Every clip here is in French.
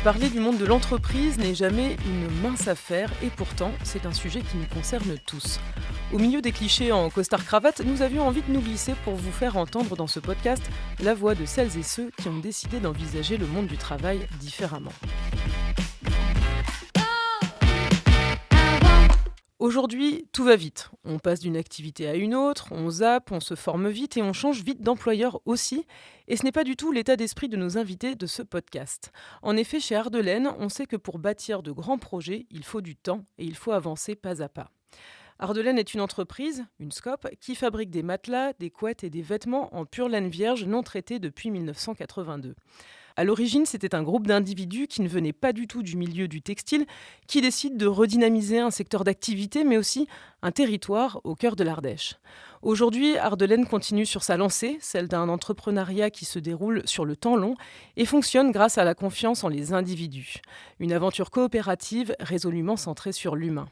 Parler du monde de l'entreprise n'est jamais une mince affaire et pourtant, c'est un sujet qui nous concerne tous. Au milieu des clichés en costard-cravate, nous avions envie de nous glisser pour vous faire entendre dans ce podcast la voix de celles et ceux qui ont décidé d'envisager le monde du travail différemment. Aujourd'hui, tout va vite. On passe d'une activité à une autre, on zappe, on se forme vite et on change vite d'employeur aussi. Et ce n'est pas du tout l'état d'esprit de nos invités de ce podcast. En effet, chez Ardelaine, on sait que pour bâtir de grands projets, il faut du temps et il faut avancer pas à pas. Ardelaine est une entreprise, une SCOP, qui fabrique des matelas, des couettes et des vêtements en pure laine vierge non traités depuis 1982. À l'origine, c'était un groupe d'individus qui ne venaient pas du tout du milieu du textile, qui décident de redynamiser un secteur d'activité, mais aussi un territoire au cœur de l'Ardèche. Aujourd'hui, Ardelaine continue sur sa lancée, celle d'un entrepreneuriat qui se déroule sur le temps long et fonctionne grâce à la confiance en les individus. Une aventure coopérative résolument centrée sur l'humain.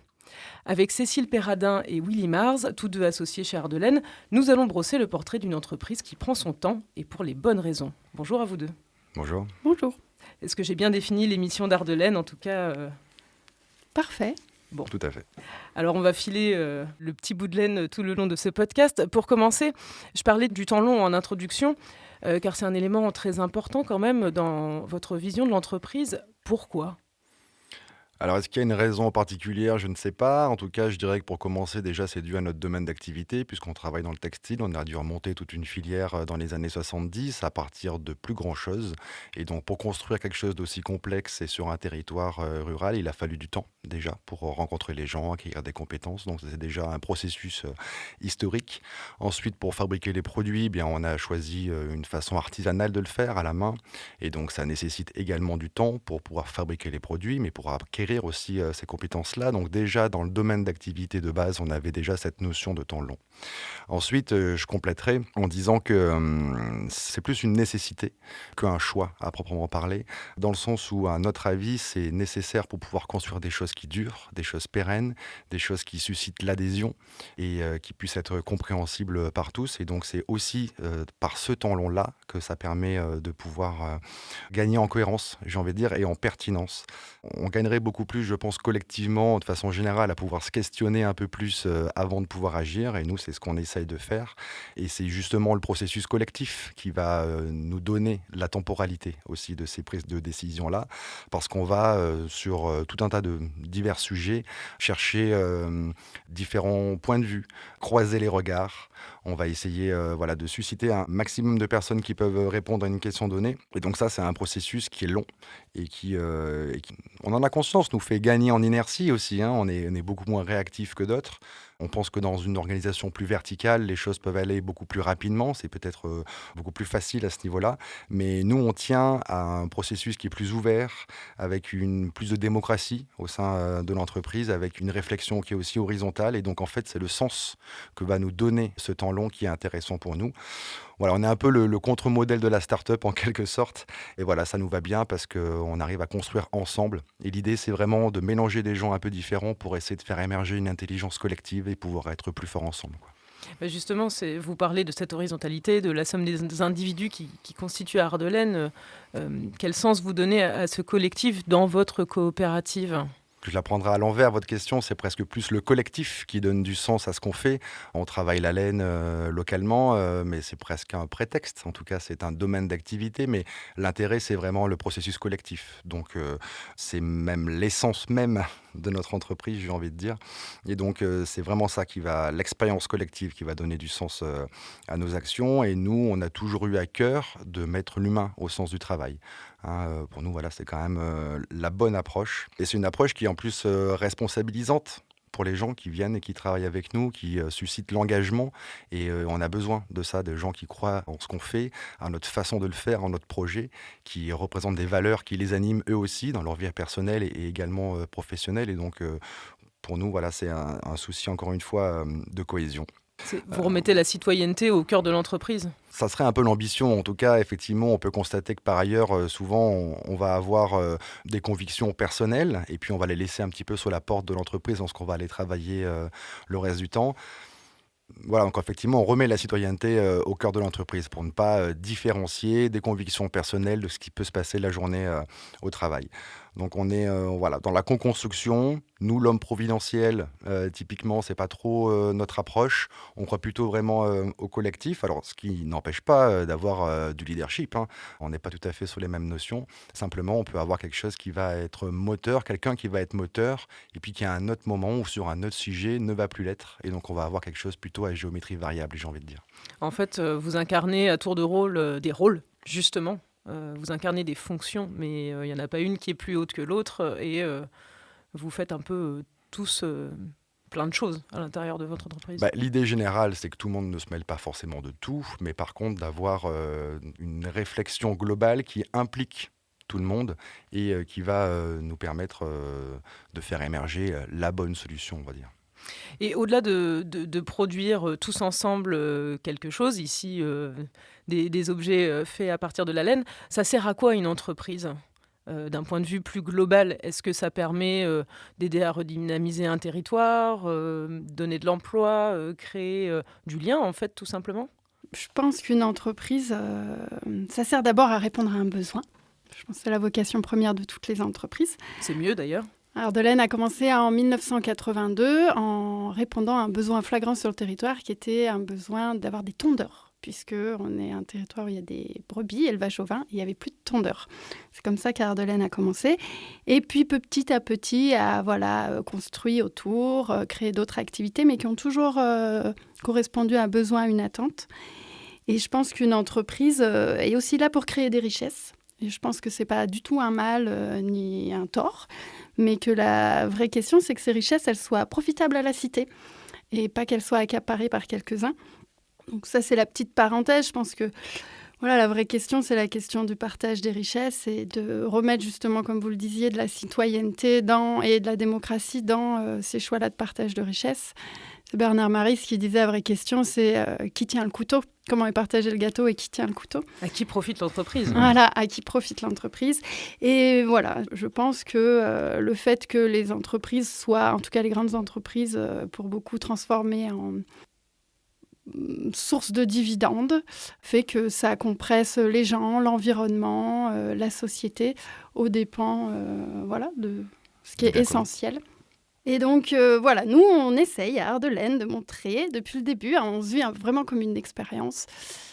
Avec Cécile Perradin et Willy Mars, tous deux associés chez Ardelaine, nous allons brosser le portrait d'une entreprise qui prend son temps et pour les bonnes raisons. Bonjour à vous deux. Bonjour. Bonjour. Est-ce que j'ai bien défini l'émission d'Ardelaine, en tout cas Parfait. Bon. Tout à fait. Alors on va filer le petit bout de laine tout le long de ce podcast. Pour commencer, je parlais du temps long en introduction, car c'est un élément très important quand même dans votre vision de l'entreprise. Pourquoi ? Alors, est-ce qu'il y a une raison particulière? Je ne sais pas. En tout cas, je dirais que pour commencer, déjà, c'est dû à notre domaine d'activité, puisqu'on travaille dans le textile. On a dû remonter toute une filière dans les années 70 à partir de plus grand-chose. Et donc, pour construire quelque chose d'aussi complexe et sur un territoire rural, il a fallu du temps, déjà, pour rencontrer les gens, acquérir des compétences. Donc, c'est déjà un processus historique. Ensuite, pour fabriquer les produits, bien, on a choisi une façon artisanale de le faire à la main. Et donc, ça nécessite également du temps pour pouvoir fabriquer les produits, mais pour acquérir aussi ces compétences-là. Donc déjà, dans le domaine d'activité de base, on avait déjà cette notion de temps long. Ensuite, je compléterai en disant que c'est plus une nécessité qu'un choix à proprement parler, dans le sens où, à notre avis, c'est nécessaire pour pouvoir construire des choses qui durent, des choses pérennes, des choses qui suscitent l'adhésion et qui puissent être compréhensibles par tous. Et donc, c'est aussi par ce temps long-là que ça permet de pouvoir gagner en cohérence, j'ai envie de dire, et en pertinence. On gagnerait beaucoup plus, je pense, collectivement, de façon générale, à pouvoir se questionner un peu plus avant de pouvoir agir. Et nous, c'est ce qu'on essaye de faire. Et c'est justement le processus collectif qui va nous donner la temporalité aussi de ces prises de décision-là. Parce qu'on va, sur tout un tas de divers sujets, chercher différents points de vue, croiser les regards. On va essayer de susciter un maximum de personnes qui peuvent répondre à une question donnée. Et donc ça, c'est un processus qui est long et qui on en a conscience, nous fait gagner en inertie aussi. On est beaucoup moins réactif que d'autres. On pense que dans une organisation plus verticale, les choses peuvent aller beaucoup plus rapidement. C'est peut-être beaucoup plus facile à ce niveau-là. Mais nous, on tient à un processus qui est plus ouvert, avec plus de démocratie au sein de l'entreprise, avec une réflexion qui est aussi horizontale. Et donc, en fait, c'est le sens que va nous donner ce temps long qui est intéressant pour nous. Voilà, on est un peu le contre-modèle de la start-up en quelque sorte. Et voilà, ça nous va bien parce qu'on arrive à construire ensemble. Et l'idée, c'est vraiment de mélanger des gens un peu différents pour essayer de faire émerger une intelligence collective et pouvoir être plus forts ensemble, quoi. Justement, vous parlez de cette horizontalité, de la somme des individus qui constituent Ardelaine. Quel sens vous donnez à ce collectif dans votre coopérative ? Je la prendrai à l'envers, votre question, c'est presque plus le collectif qui donne du sens à ce qu'on fait. On travaille la laine localement, mais c'est presque un prétexte. En tout cas, c'est un domaine d'activité, mais l'intérêt, c'est vraiment le processus collectif. Donc, c'est même l'essence même de notre entreprise, j'ai envie de dire. Et donc, c'est vraiment ça l'expérience collective qui va donner du sens à nos actions. Et nous, on a toujours eu à cœur de mettre l'humain au sens du travail. Pour nous, voilà, c'est quand même la bonne approche. Et c'est une approche qui est en plus responsabilisante pour les gens qui viennent et qui travaillent avec nous, qui suscitent l'engagement. Et on a besoin de ça, de gens qui croient en ce qu'on fait, à notre façon de le faire, en notre projet, qui représentent des valeurs qui les animent eux aussi dans leur vie personnelle et également professionnelle. Et donc, pour nous, voilà, c'est un souci, encore une fois, de cohésion. Vous remettez la citoyenneté au cœur de l'entreprise ? Ça serait un peu l'ambition. En tout cas, effectivement, on peut constater que par ailleurs, souvent, on va avoir des convictions personnelles et puis on va les laisser un petit peu sur la porte de l'entreprise lorsqu'on va aller travailler le reste du temps. Voilà, donc effectivement, on remet la citoyenneté au cœur de l'entreprise pour ne pas différencier des convictions personnelles de ce qui peut se passer la journée au travail. Donc on est voilà, dans la co-construction. Nous, l'homme providentiel, typiquement, c'est pas trop notre approche. On croit plutôt vraiment au collectif. Alors, ce qui n'empêche pas d'avoir du leadership, hein. On n'est pas tout à fait sur les mêmes notions. Simplement, on peut avoir quelque chose qui va être moteur, quelqu'un qui va être moteur, et puis qui à un autre moment ou sur un autre sujet ne va plus l'être. Et donc, on va avoir quelque chose plutôt à géométrie variable, j'ai envie de dire. En fait, vous incarnez à tour de rôle des rôles, justement. Vous incarnez des fonctions, mais il n'y en a pas une qui est plus haute que l'autre. Et vous faites un peu tous plein de choses à l'intérieur de votre entreprise. L'idée générale, c'est que tout le monde ne se mêle pas forcément de tout, mais par contre d'avoir une réflexion globale qui implique tout le monde et qui va nous permettre de faire émerger la bonne solution, on va dire. Et au-delà de produire tous ensemble quelque chose, ici des objets faits à partir de la laine, ça sert à quoi une entreprise d'un point de vue plus global? Est-ce que ça permet d'aider à redynamiser un territoire, donner de l'emploi, créer du lien, en fait, tout simplement? Je pense qu'une entreprise, ça sert d'abord à répondre à un besoin. Je pense que c'est la vocation première de toutes les entreprises. C'est mieux, d'ailleurs. Ardelaine a commencé en 1982 en répondant à un besoin flagrant sur le territoire qui était un besoin d'avoir des tondeurs, puisqu'on est un territoire où il y a des brebis, élevage ovin, et il n'y avait plus de tondeurs. C'est comme ça qu'Ardelaine a commencé. Et puis petit à petit, a construit autour, créé d'autres activités, mais qui ont toujours correspondu à un besoin, à une attente. Et je pense qu'une entreprise est aussi là pour créer des richesses. Et je pense que ce n'est pas du tout un mal ni un tort, mais que la vraie question, c'est que ces richesses, elles soient profitables à la cité et pas qu'elles soient accaparées par quelques-uns. Donc ça, c'est la petite parenthèse. Je pense que la vraie question, c'est la question du partage des richesses et de remettre justement, comme vous le disiez, de la citoyenneté et de la démocratie dans ces choix-là de partage de richesses. C'est Bernard Maris qui disait la vraie question, c'est qui tient le couteau? Comment est partagé le gâteau et qui tient le couteau? À qui profite l'entreprise? Voilà, à qui profite l'entreprise. Et voilà, je pense que le fait que les entreprises soient, en tout cas les grandes entreprises, pour beaucoup transformées en source de dividendes, fait que ça compresse les gens, l'environnement, la société, aux dépens de ce qui est essentiel. Et donc, nous, on essaye à Ardelaine de montrer, depuis le début, on se vit vraiment comme une expérience,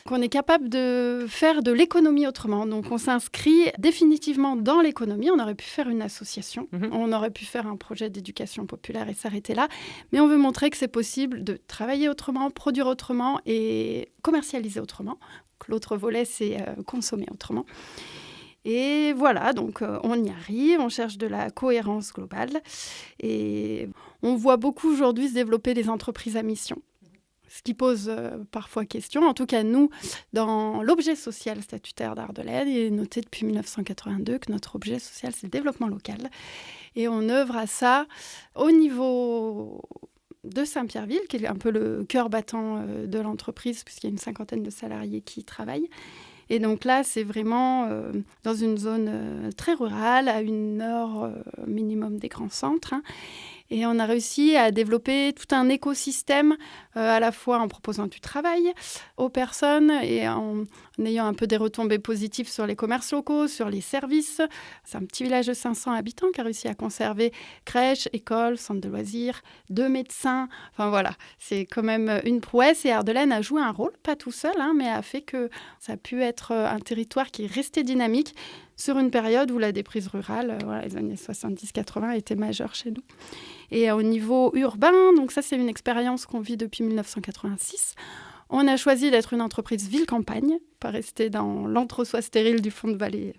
qu'on est capable de faire de l'économie autrement. Donc, on s'inscrit définitivement dans l'économie. On aurait pu faire une association, on aurait pu faire un projet d'éducation populaire et s'arrêter là. Mais on veut montrer que c'est possible de travailler autrement, produire autrement et commercialiser autrement. Donc, l'autre volet, c'est consommer autrement. Et voilà, donc on y arrive, on cherche de la cohérence globale et on voit beaucoup aujourd'hui se développer des entreprises à mission, ce qui pose parfois question. En tout cas, nous, dans l'objet social statutaire d'Ardelaine, il est noté depuis 1982 que notre objet social, c'est le développement local. Et on œuvre à ça au niveau de Saint-Pierreville, qui est un peu le cœur battant de l'entreprise, puisqu'il y a une 50aine de salariés qui y travaillent. Et donc là, c'est vraiment dans une zone très rurale, à 1 heure minimum des grands centres. Et on a réussi à développer tout un écosystème, à la fois en proposant du travail aux personnes et en ayant un peu des retombées positives sur les commerces locaux, sur les services. C'est un petit village de 500 habitants qui a réussi à conserver crèche, école, centre de loisirs, 2 médecins. Enfin voilà, c'est quand même une prouesse. Et Ardelaine a joué un rôle, pas tout seul, mais a fait que ça a pu être un territoire qui est resté dynamique sur une période où la déprise rurale, les années 70-80, était majeure chez nous. Et au niveau urbain, donc ça c'est une expérience qu'on vit depuis 1986. On a choisi d'être une entreprise ville-campagne, pas rester dans l'entre-soi stérile du fond de vallée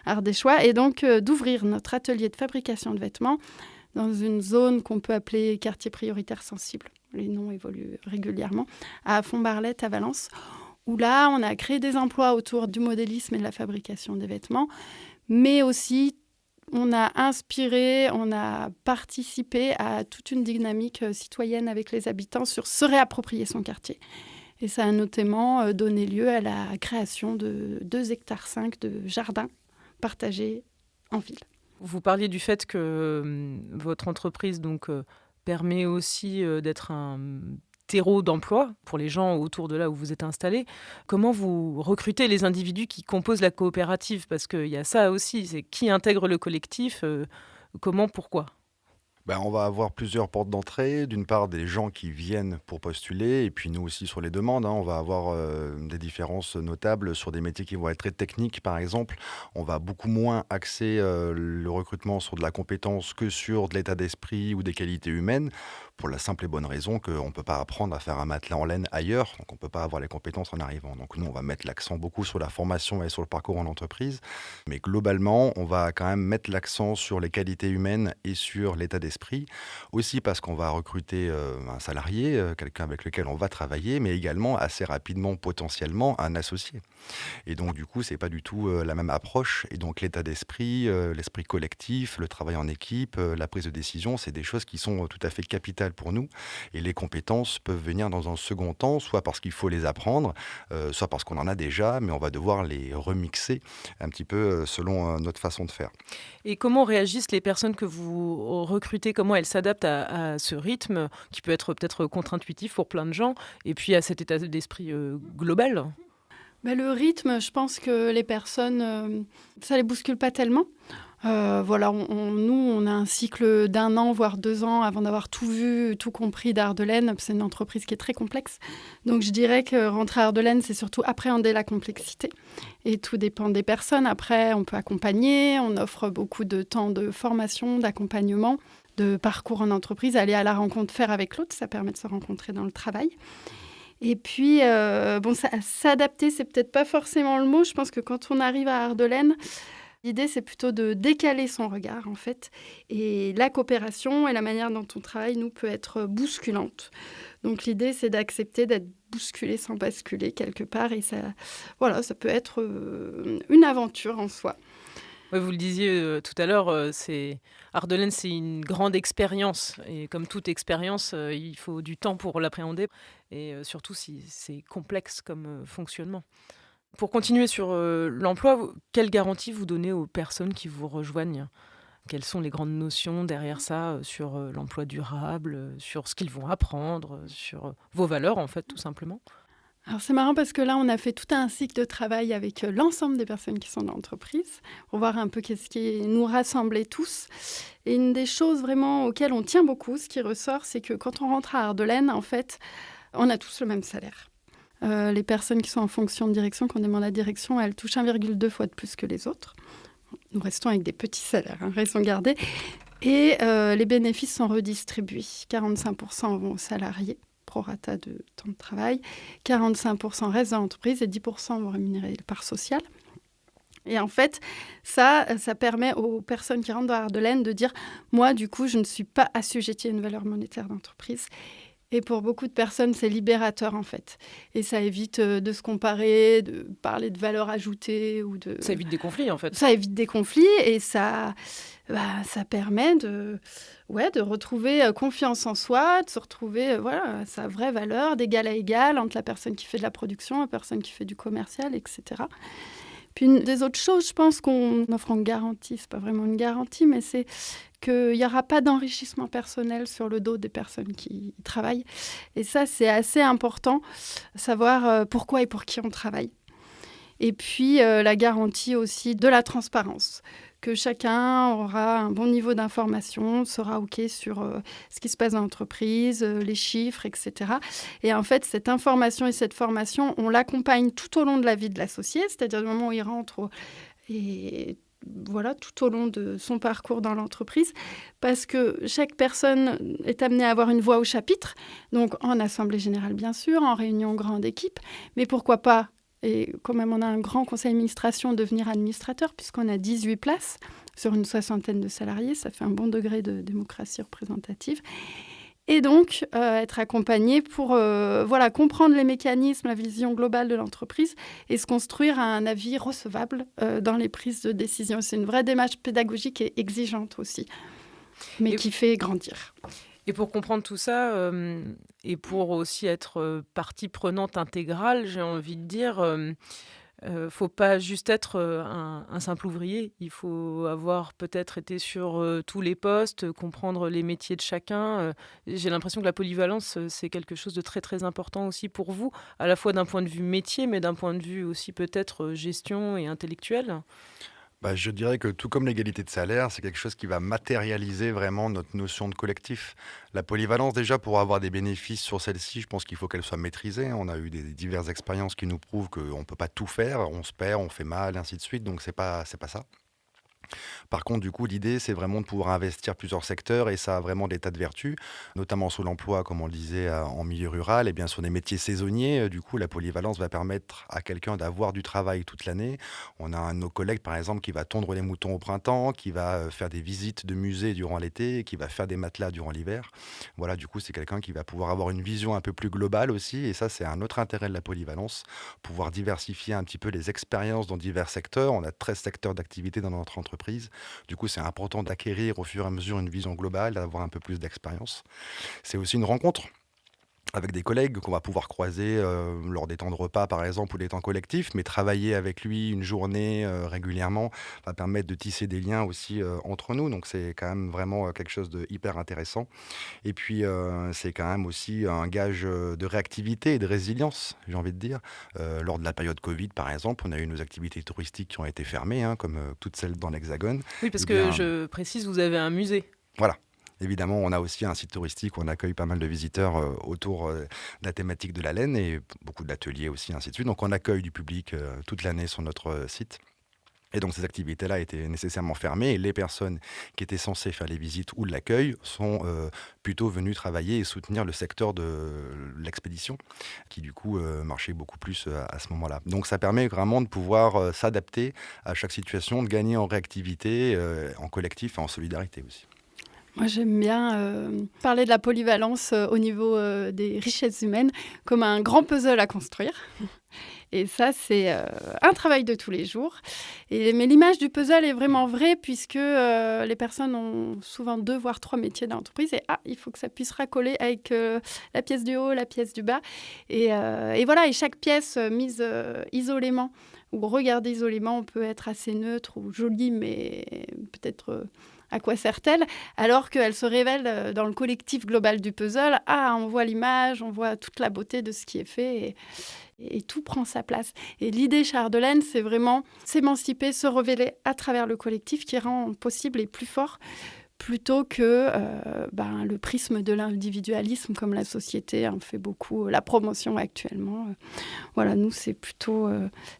ardéchois, et donc d'ouvrir notre atelier de fabrication de vêtements dans une zone qu'on peut appeler quartier prioritaire sensible. Les noms évoluent régulièrement, à Font-Barlette, à Valence, où là, on a créé des emplois autour du modélisme et de la fabrication des vêtements, mais aussi on a inspiré, on a participé à toute une dynamique citoyenne avec les habitants sur se réapproprier son quartier. Et ça a notamment donné lieu à la création de 2,5 hectares de jardins partagés en ville. Vous parliez du fait que votre entreprise permet aussi d'être un terreau d'emploi pour les gens autour de là où vous êtes installés. Comment vous recrutez les individus qui composent la coopérative? Parce qu'il y a ça aussi, c'est qui intègre le collectif, comment, pourquoi? On va avoir plusieurs portes d'entrée. D'une part, des gens qui viennent pour postuler, et puis nous aussi sur les demandes, hein. On va avoir des différences notables sur des métiers qui vont être très techniques, par exemple. On va beaucoup moins axer le recrutement sur de la compétence que sur de l'état d'esprit ou des qualités humaines, pour la simple et bonne raison qu'on ne peut pas apprendre à faire un matelas en laine ailleurs, donc on ne peut pas avoir les compétences en arrivant. Donc nous, on va mettre l'accent beaucoup sur la formation et sur le parcours en entreprise, mais globalement, on va quand même mettre l'accent sur les qualités humaines et sur l'état d'esprit, aussi parce qu'on va recruter un salarié, quelqu'un avec lequel on va travailler, mais également assez rapidement, potentiellement, un associé. Et donc du coup, c'est pas du tout la même approche. Et donc l'état d'esprit, l'esprit collectif, le travail en équipe, la prise de décision, c'est des choses qui sont tout à fait capitales pour nous. Et les compétences peuvent venir dans un second temps, soit parce qu'il faut les apprendre, soit parce qu'on en a déjà, mais on va devoir les remixer un petit peu selon notre façon de faire. Et comment réagissent les personnes que vous recrutez? Comment elles s'adaptent à ce rythme qui peut être peut-être contre-intuitif pour plein de gens, et puis à cet état d'esprit global? Le rythme, je pense que les personnes, ça les bouscule pas tellement. Voilà, nous, on a un cycle d'1 an, voire 2 ans avant d'avoir tout vu, tout compris d'Ardelaine. C'est une entreprise qui est très complexe. Donc, je dirais que rentrer à Ardelaine, c'est surtout appréhender la complexité. Et tout dépend des personnes. Après, on peut accompagner. On offre beaucoup de temps de formation, d'accompagnement, de parcours en entreprise, aller à la rencontre, faire avec l'autre. Ça permet de se rencontrer dans le travail. Et puis, s'adapter, c'est peut-être pas forcément le mot. Je pense que quand on arrive à Ardelaine, l'idée, c'est plutôt de décaler son regard, en fait. Et la coopération et la manière dont on travaille, nous, peut être bousculante. Donc, l'idée, c'est d'accepter d'être bousculé sans basculer quelque part. Et ça peut être une aventure en soi. Ouais, vous le disiez tout à l'heure, Ardelaine, c'est une grande expérience. Et comme toute expérience, il faut du temps pour l'appréhender. Et surtout si c'est complexe comme fonctionnement. Pour continuer sur l'emploi, quelle garantie vous donnez aux personnes qui vous rejoignent? Quelles sont les grandes notions derrière ça sur l'emploi durable, sur ce qu'ils vont apprendre, sur vos valeurs, en fait, tout simplement? Alors, c'est marrant parce que là, on a fait tout un cycle de travail avec l'ensemble des personnes qui sont dans l'entreprise pour voir un peu qu'est-ce qui nous rassemblait tous. Et une des choses vraiment auxquelles on tient beaucoup, ce qui ressort, c'est que quand on rentre à Ardelaine, en fait, on a tous le même salaire. Les personnes qui sont en fonction de direction, qu'on demande à direction, elles touchent 1,2 fois de plus que les autres. Nous restons avec des petits salaires, raison gardée. Et les bénéfices sont redistribués. 45% vont aux salariés, prorata de temps de travail. 45% restent dans l'entreprise et 10% vont rémunérer le part social. Et en fait, ça permet aux personnes qui rentrent dans Ardelaine de dire « Moi, du coup, je ne suis pas assujettie à une valeur monétaire d'entreprise ». Et pour beaucoup de personnes, c'est libérateur, en fait. Et ça évite de se comparer, de parler de valeur ajoutée. Ça évite des conflits, en fait. Ça évite des conflits et ça permet de retrouver confiance en soi, de se retrouver sa vraie valeur, d'égal à égal, entre la personne qui fait de la production, la personne qui fait du commercial, etc. Puis une des autres choses, je pense qu'on offre en garantie, c'est pas vraiment une garantie, mais c'est qu'il n'y aura pas d'enrichissement personnel sur le dos des personnes qui travaillent. Et ça, c'est assez important, savoir pourquoi et pour qui on travaille. Et puis, la garantie aussi de la transparence, que chacun aura un bon niveau d'information, sera OK sur ce qui se passe dans l'entreprise, les chiffres, etc. Et en fait, cette information et cette formation, on l'accompagne tout au long de la vie de l'associé, c'est-à-dire du moment où il rentre et voilà, tout au long de son parcours dans l'entreprise, parce que chaque personne est amenée à avoir une voix au chapitre, donc en assemblée générale bien sûr, en réunion grande équipe, mais pourquoi pas, et quand même on a un grand conseil d'administration, devenir administrateur, puisqu'on a 18 places sur une 60aine de salariés, ça fait un bon degré de démocratie représentative. Et donc, être accompagné pour comprendre les mécanismes, la vision globale de l'entreprise et se construire un avis recevable dans les prises de décision. C'est une vraie démarche pédagogique et exigeante aussi, mais qui fait grandir. Et pour comprendre tout ça, et pour aussi être partie prenante intégrale, j'ai envie de dire, Faut pas juste être un simple ouvrier. Il faut avoir peut-être été sur tous les postes, comprendre les métiers de chacun. J'ai l'impression que la polyvalence, c'est quelque chose de très très important aussi pour vous, à la fois d'un point de vue métier, mais d'un point de vue aussi peut-être gestion et intellectuel. Bah, je dirais que tout comme l'égalité de salaire, c'est quelque chose qui va matérialiser vraiment notre notion de collectif. La polyvalence, déjà, pour avoir des bénéfices sur celle-ci, je pense qu'il faut qu'elle soit maîtrisée. On a eu des diverses expériences qui nous prouvent qu'on ne peut pas tout faire, on se perd, on fait mal, ainsi de suite, donc c'est pas ça. Par contre, du coup, l'idée, c'est vraiment de pouvoir investir plusieurs secteurs et ça a vraiment des tas de vertus, notamment sur l'emploi, comme on le disait, en milieu rural et bien sur des métiers saisonniers. Du coup, la polyvalence va permettre à quelqu'un d'avoir du travail toute l'année. On a un de nos collègues, par exemple, qui va tondre les moutons au printemps, qui va faire des visites de musées durant l'été, qui va faire des matelas durant l'hiver. Voilà, du coup, c'est quelqu'un qui va pouvoir avoir une vision un peu plus globale aussi. Et ça, c'est un autre intérêt de la polyvalence, pouvoir diversifier un petit peu les expériences dans divers secteurs. On a 13 secteurs d'activité dans notre entreprise. Du coup, c'est important d'acquérir au fur et à mesure une vision globale, d'avoir un peu plus d'expérience. C'est aussi une rencontre avec des collègues qu'on va pouvoir croiser lors des temps de repas, par exemple, ou des temps collectifs, mais travailler avec lui une journée régulièrement va permettre de tisser des liens aussi entre nous. Donc, c'est quand même vraiment quelque chose de hyper intéressant. Et puis, c'est quand même aussi un gage de réactivité et de résilience, j'ai envie de dire. Lors de la période Covid, par exemple, on a eu nos activités touristiques qui ont été fermées, hein, comme toutes celles dans l'Hexagone. Oui, parce Eh que bien, je précise, vous avez un musée. voilà. Évidemment, on a aussi un site touristique où on accueille pas mal de visiteurs autour de la thématique de la laine et beaucoup d'ateliers aussi, ainsi de suite. Donc, on accueille du public toute l'année sur notre site. Et donc, ces activités-là étaient nécessairement fermées et les personnes qui étaient censées faire les visites ou de l'accueil sont plutôt venues travailler et soutenir le secteur de l'expédition qui, du coup, marchait beaucoup plus à ce moment-là. Donc, ça permet vraiment de pouvoir s'adapter à chaque situation, de gagner en réactivité, en collectif et en solidarité aussi. Moi, j'aime bien parler de la polyvalence au niveau des richesses humaines comme un grand puzzle à construire. Et ça, c'est un travail de tous les jours. Mais l'image du puzzle est vraiment vraie puisque les personnes ont souvent 2 voire 3 métiers dans l'entreprise. Et il faut que ça puisse raccoler avec la pièce du haut, la pièce du bas. Et voilà, et chaque pièce mise isolément ou regardée isolément, on peut être assez neutre ou jolie, mais peut-être... à quoi sert-elle? Alors qu'elle se révèle dans le collectif global du puzzle. On voit l'image, on voit toute la beauté de ce qui est fait et tout prend sa place. Et l'idée chez Ardelaine, c'est vraiment s'émanciper, se révéler à travers le collectif qui rend possible et plus fort plutôt que le prisme de l'individualisme comme la société en fait beaucoup la promotion actuellement. Voilà, nous, c'est plutôt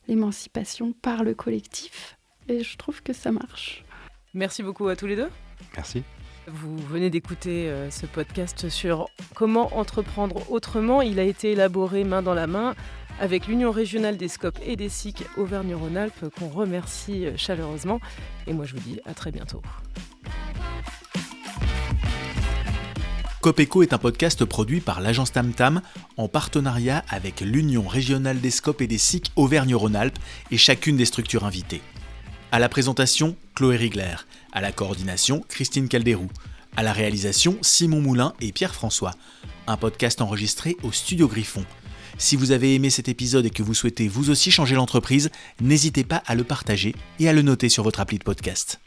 l'émancipation par le collectif et je trouve que ça marche. Merci beaucoup à tous les deux. Merci. Vous venez d'écouter ce podcast sur comment entreprendre autrement. Il a été élaboré main dans la main avec l'Union régionale des SCOP et des SIC Auvergne-Rhône-Alpes qu'on remercie chaleureusement. Et moi, je vous dis à très bientôt. Copeco est un podcast produit par l'agence Tam Tam en partenariat avec l'Union régionale des SCOP et des SIC Auvergne-Rhône-Alpes et chacune des structures invitées. À la présentation, Chloé Rigler. À la coordination, Christine Calderou. À la réalisation, Simon Moulin et Pierre François. Un podcast enregistré au Studio Griffon. Si vous avez aimé cet épisode et que vous souhaitez vous aussi changer l'entreprise, n'hésitez pas à le partager et à le noter sur votre appli de podcast.